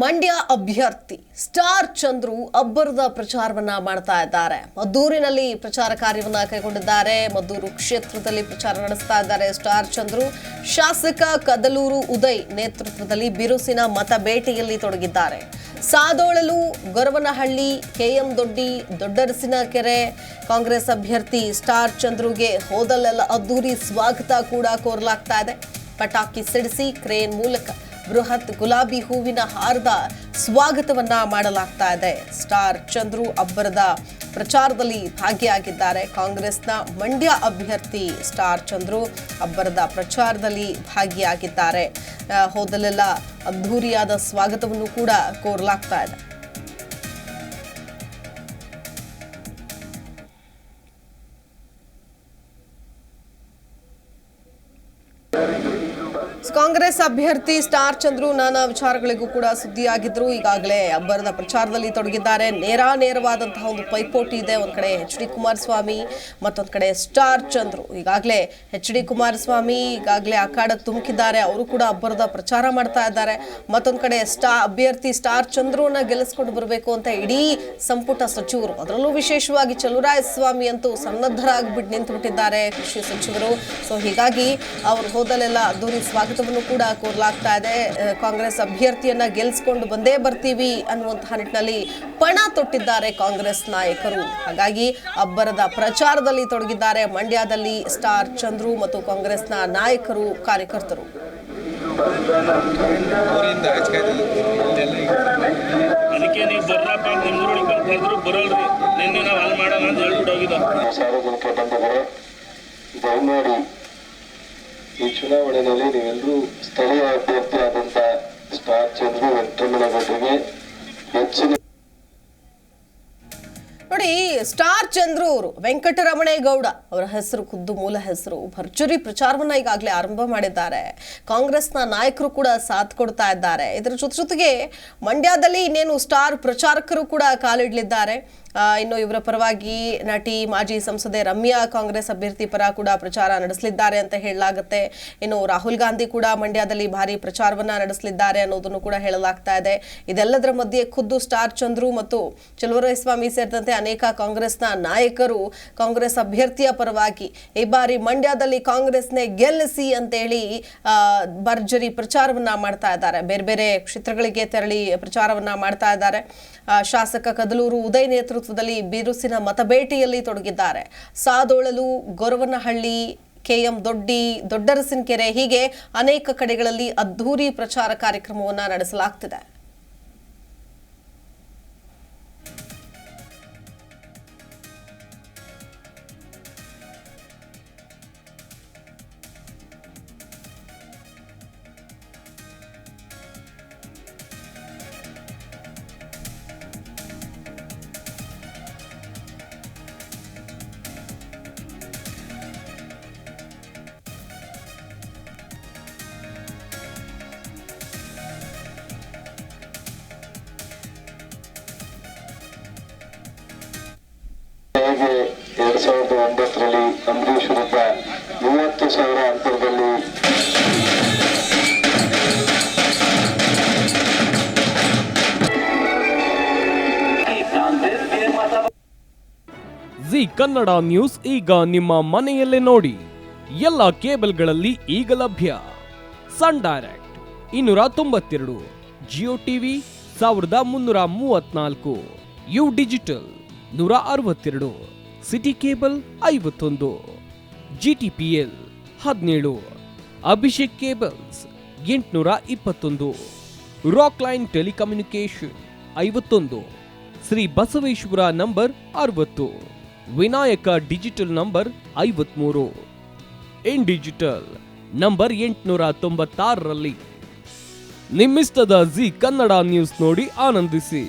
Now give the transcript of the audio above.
ಮಂಡ್ಯ ಅಭ್ಯರ್ಥಿ ಸ್ಟಾರ್ ಚಂದ್ರು ಅಬ್ಬರದ ಪ್ರಚಾರವನ್ನ ಮಾಡ್ತಾ ಇದ್ದಾರೆ. ಮದ್ದೂರಿನಲ್ಲಿ ಪ್ರಚಾರ ಕಾರ್ಯವನ್ನ ಕೈಗೊಂಡಿದ್ದಾರೆ. ಮದ್ದೂರು ಕ್ಷೇತ್ರದಲ್ಲಿ ಪ್ರಚಾರ ನಡೆಸ್ತಾ ಇದ್ದಾರೆ ಸ್ಟಾರ್ ಚಂದ್ರು. ಶಾಸಕ ಕದಲೂರು ಉದಯ್ ನೇತೃತ್ವದಲ್ಲಿ ಬಿರುಸಿನ ಮತ ಬೇಟೆಯಲ್ಲಿ ತೊಡಗಿದ್ದಾರೆ. ಸಾದೋಳಲು, ಗೊರವನಹಳ್ಳಿ, ಕೆಎಂ ದೊಡ್ಡಿ, ದೊಡ್ಡರಸಿನಕೆರೆ ಕಾಂಗ್ರೆಸ್ ಅಭ್ಯರ್ಥಿ ಸ್ಟಾರ್ ಚಂದ್ರುಗೆ ಹೋದಲ್ಲೆಲ್ಲ ಅದ್ದೂರಿ ಸ್ವಾಗತ ಕೂಡ ಕೋರಲಾಗ್ತಾ ಇದೆ. ಪಟಾಕಿ ಸಿಡಿಸಿ ಕ್ರೇನ್ ಮೂಲಕ ಬೃಹತ್ ಗುಲಾಬಿ ಹೂವಿನ ಹಾರದ ಸ್ವಾಗತವನ್ನ ಮಾಡಲಾಗ್ತಾ ಇದೆ. ಸ್ಟಾರ್ ಚಂದ್ರು ಅಬ್ಬರದ ಪ್ರಚಾರದಲ್ಲಿ ಭಾಗಿಯಾಗಿದ್ದಾರೆ. ಕಾಂಗ್ರೆಸ್ನ ಮಂಡ್ಯ ಅಭ್ಯರ್ಥಿ ಸ್ಟಾರ್ ಚಂದ್ರು ಅಬ್ಬರದ ಪ್ರಚಾರದಲ್ಲಿ ಭಾಗಿಯಾಗಿದ್ದಾರೆ. ಹೋದಲೆಲ್ಲ ಅದ್ಧೂರಿಯಾದ ಸ್ವಾಗತವನ್ನು ಕೂಡ ಕೋರಲಾಗ್ತಾ ಇದೆ. ಕಾಂಗ್ರೆಸ್ ಅಭ್ಯರ್ಥಿ ಸ್ಟಾರ್ ಚಂದ್ರು ನಾನಾ ವಿಚಾರಗಳಿಗೂ ಕೂಡ ಸುದ್ದಿಯಾಗಿದ್ರು. ಈಗಾಗಲೇ ಅಬ್ಬರದ ಪ್ರಚಾರದಲ್ಲಿ ತೊಡಗಿದ್ದಾರೆ. ನೇರವಾದಂತಹ ಒಂದು ಪೈಪೋಟಿ ಇದೆ. ಒಂದ್ ಕಡೆ ಎಚ್.ಡಿ. ಕುಮಾರಸ್ವಾಮಿ, ಮತ್ತೊಂದ್ ಕಡೆ ಸ್ಟಾರ್ ಚಂದ್ರು. ಈಗಾಗಲೇ ಎಚ್.ಡಿ. ಕುಮಾರಸ್ವಾಮಿ ಈಗಾಗಲೇ ಅಖಾಡಕ್ಕೆ ತುಮಕಿದ್ದಾರೆ. ಅವರು ಕೂಡ ಅಬ್ಬರದ ಪ್ರಚಾರ ಮಾಡ್ತಾ ಇದ್ದಾರೆ. ಮತ್ತೊಂದ್ ಕಡೆ ಅಭ್ಯರ್ಥಿ ಸ್ಟಾರ್ ಚಂದ್ರುನ ಗೆಲ್ಲಿಸ್ಕೊಂಡು ಬರಬೇಕು ಅಂತ ಇಡೀ ಸಂಪುಟ ಸಚಿವರು, ಅದರಲ್ಲೂ ವಿಶೇಷವಾಗಿ ಚಲುವರಾಯಸ್ವಾಮಿ ಅಂತೂ ಸನ್ನದ್ಧರಾಗ್ಬಿಟ್ಟು ನಿಂತುಬಿಟ್ಟಿದ್ದಾರೆ, ಕೃಷಿ ಸಚಿವರು. ಸೊ ಹೀಗಾಗಿ ಅವರು ಹೋದಲೆಲ್ಲ ಅದ್ದೂರಿ ಸ್ವಾಗತವನ್ನು ಕೂಡ ಕೋರಲಾಗ್ತಾ ಇದೆ. ಕಾಂಗ್ರೆಸ್ ಅಭ್ಯರ್ಥಿಯನ್ನ ಗೆಲ್ಲಿಸಿಕೊಂಡು ಬಂದೇ ಬರ್ತೀವಿ ಅನ್ನುವಂತಹ ನಿಟ್ಟಿನಲ್ಲಿ ಪಣ ತೊಟ್ಟಿದ್ದಾರೆ ಕಾಂಗ್ರೆಸ್ ನಾಯಕರು. ಹಾಗಾಗಿ ಅಬ್ಬರದ ಪ್ರಚಾರದಲ್ಲಿ ತೊಡಗಿದ್ದಾರೆ ಮಂಡ್ಯದಲ್ಲಿ ಸ್ಟಾರ್ ಚಂದ್ರು ಮತ್ತು ಕಾಂಗ್ರೆಸ್ನ ನಾಯಕರು, ಕಾರ್ಯಕರ್ತರು. ಈ ಚುನಾವಣೆಯಲ್ಲಿ ನೀವೆಲ್ಲರೂ ಸ್ಥಳೀಯ ಅಭ್ಯರ್ಥಿಯಾದಂಥ ಸ್ಟಾರ್ ಚಂದ್ರು ವೆಂಕಟರಮಣಗೌಡರಿಗೆ ಹೆಚ್ಚಿನ ನೋಡಿ, ಸ್ಟಾರ್ ಚಂದ್ರು ಅವರು ವೆಂಕಟರಮಣೇಗೌಡ ಅವರ ಹೆಸರು, ಖುದ್ದು ಮೂಲ ಹೆಸರು. ಭರ್ಜರಿ ಪ್ರಚಾರವನ್ನ ಈಗಾಗಲೇ ಆರಂಭ ಮಾಡಿದ್ದಾರೆ. ಕಾಂಗ್ರೆಸ್ನ ನಾಯಕರು ಕೂಡ ಸಾಥ್ ಕೊಡ್ತಾ ಇದ್ದಾರೆ. ಇದರ ಜೊತೆಗೆ ಮಂಡ್ಯದಲ್ಲಿ ಇನ್ನೇನು ಸ್ಟಾರ್ ಪ್ರಚಾರಕರು ಕೂಡ ಕಾಲಿಡಲಿದ್ದಾರೆ. ಇನ್ನು ಇವರ ಪರವಾಗಿ ನಟಿ ಮಾಜಿ ಸಂಸದೆ ರಮ್ಯಾ ಕಾಂಗ್ರೆಸ್ ಅಭ್ಯರ್ಥಿ ಪರ ಕೂಡ ಪ್ರಚಾರ ನಡೆಸಲಿದ್ದಾರೆ ಅಂತ ಹೇಳಲಾಗುತ್ತೆ. ಇನ್ನು ರಾಹುಲ್ ಗಾಂಧಿ ಕೂಡ ಮಂಡ್ಯದಲ್ಲಿ ಭಾರಿ ಪ್ರಚಾರವನ್ನ ನಡೆಸಲಿದ್ದಾರೆ ಅನ್ನೋದನ್ನು ಕೂಡ ಹೇಳಲಾಗ್ತಾ ಇದೆ. ಇದೆಲ್ಲದರ ಮಧ್ಯೆ ಖುದ್ದು ಸ್ಟಾರ್ ಚಂದ್ರು ಮತ್ತು ಚಲುವರಾಯಸ್ವಾಮಿ ಸೇರಿದಂತೆ ಅನೇಕ ಕಾಂಗ್ರೆಸ್ನ ನಾಯಕರು ಕಾಂಗ್ರೆಸ್ ಅಭ್ಯರ್ಥಿಯ ಪರವಾಗಿ ಈ ಬಾರಿ ಮಂಡ್ಯದಲ್ಲಿ ಕಾಂಗ್ರೆಸ್ನೇ ಗೆಲ್ಲಿಸಿ ಅಂತೇಳಿ ಭರ್ಜರಿ ಪ್ರಚಾರವನ್ನ ಮಾಡ್ತಾ ಇದ್ದಾರೆ. ಬೇರೆ ಬೇರೆ ಕ್ಷೇತ್ರಗಳಿಗೆ ತೆರಳಿ ಪ್ರಚಾರವನ್ನ ಮಾಡ್ತಾ ಇದ್ದಾರೆ. ಶಾಸಕ ಕದಲೂರು ಉದಯ್ ನೇತೃತ್ವದಲ್ಲಿ ಬಿರುಸಿನ ಮತಬೇಟೆಯಲ್ಲಿ ತೊಡಗಿದ್ದಾರೆ. ಸಾದೋಳಲು, ಗೊರವನಹಳ್ಳಿ, ಕೆಎಂ ದೊಡ್ಡಿ, ದೊಡ್ಡರಸಿನಕೆರೆ ಹೀಗೆ ಅನೇಕ ಕಡೆಗಳಲ್ಲಿ ಅದ್ಧೂರಿ ಪ್ರಚಾರ ಕಾರ್ಯಕ್ರಮವನ್ನ ನಡೆಸಲಾಗ್ತಿದೆ. ಹೇಗೆ 2009ರಲ್ಲಿ ಅಂಬರೀಷ್ ವಿರುದ್ಧ 30,000 ಅಂತರದಲ್ಲಿ ಜಿ ಕನ್ನಡ ನ್ಯೂಸ್ ಈಗ ನಿಮ್ಮ ಮನೆಯಲ್ಲೇ ನೋಡಿ. ಎಲ್ಲ ಕೇಬಲ್ಗಳಲ್ಲಿ ಈಗ ಲಭ್ಯ. Sun Direct 292, Jio TV 1334, U digital 162, city cable 51, GTPL 17, Abhishek cables 821, Rockline telecommunication 51, Shri Basaveshwara number 60, Vinayaka digital number 53, in digital number 896ರಲ್ಲಿ. ನಿಮ್ಮಿಸ್ತದ ಜಿ ಕನ್ನಡ ನ್ಯೂಸ್ ನೋಡಿ ಆನಂದಿಸಿ.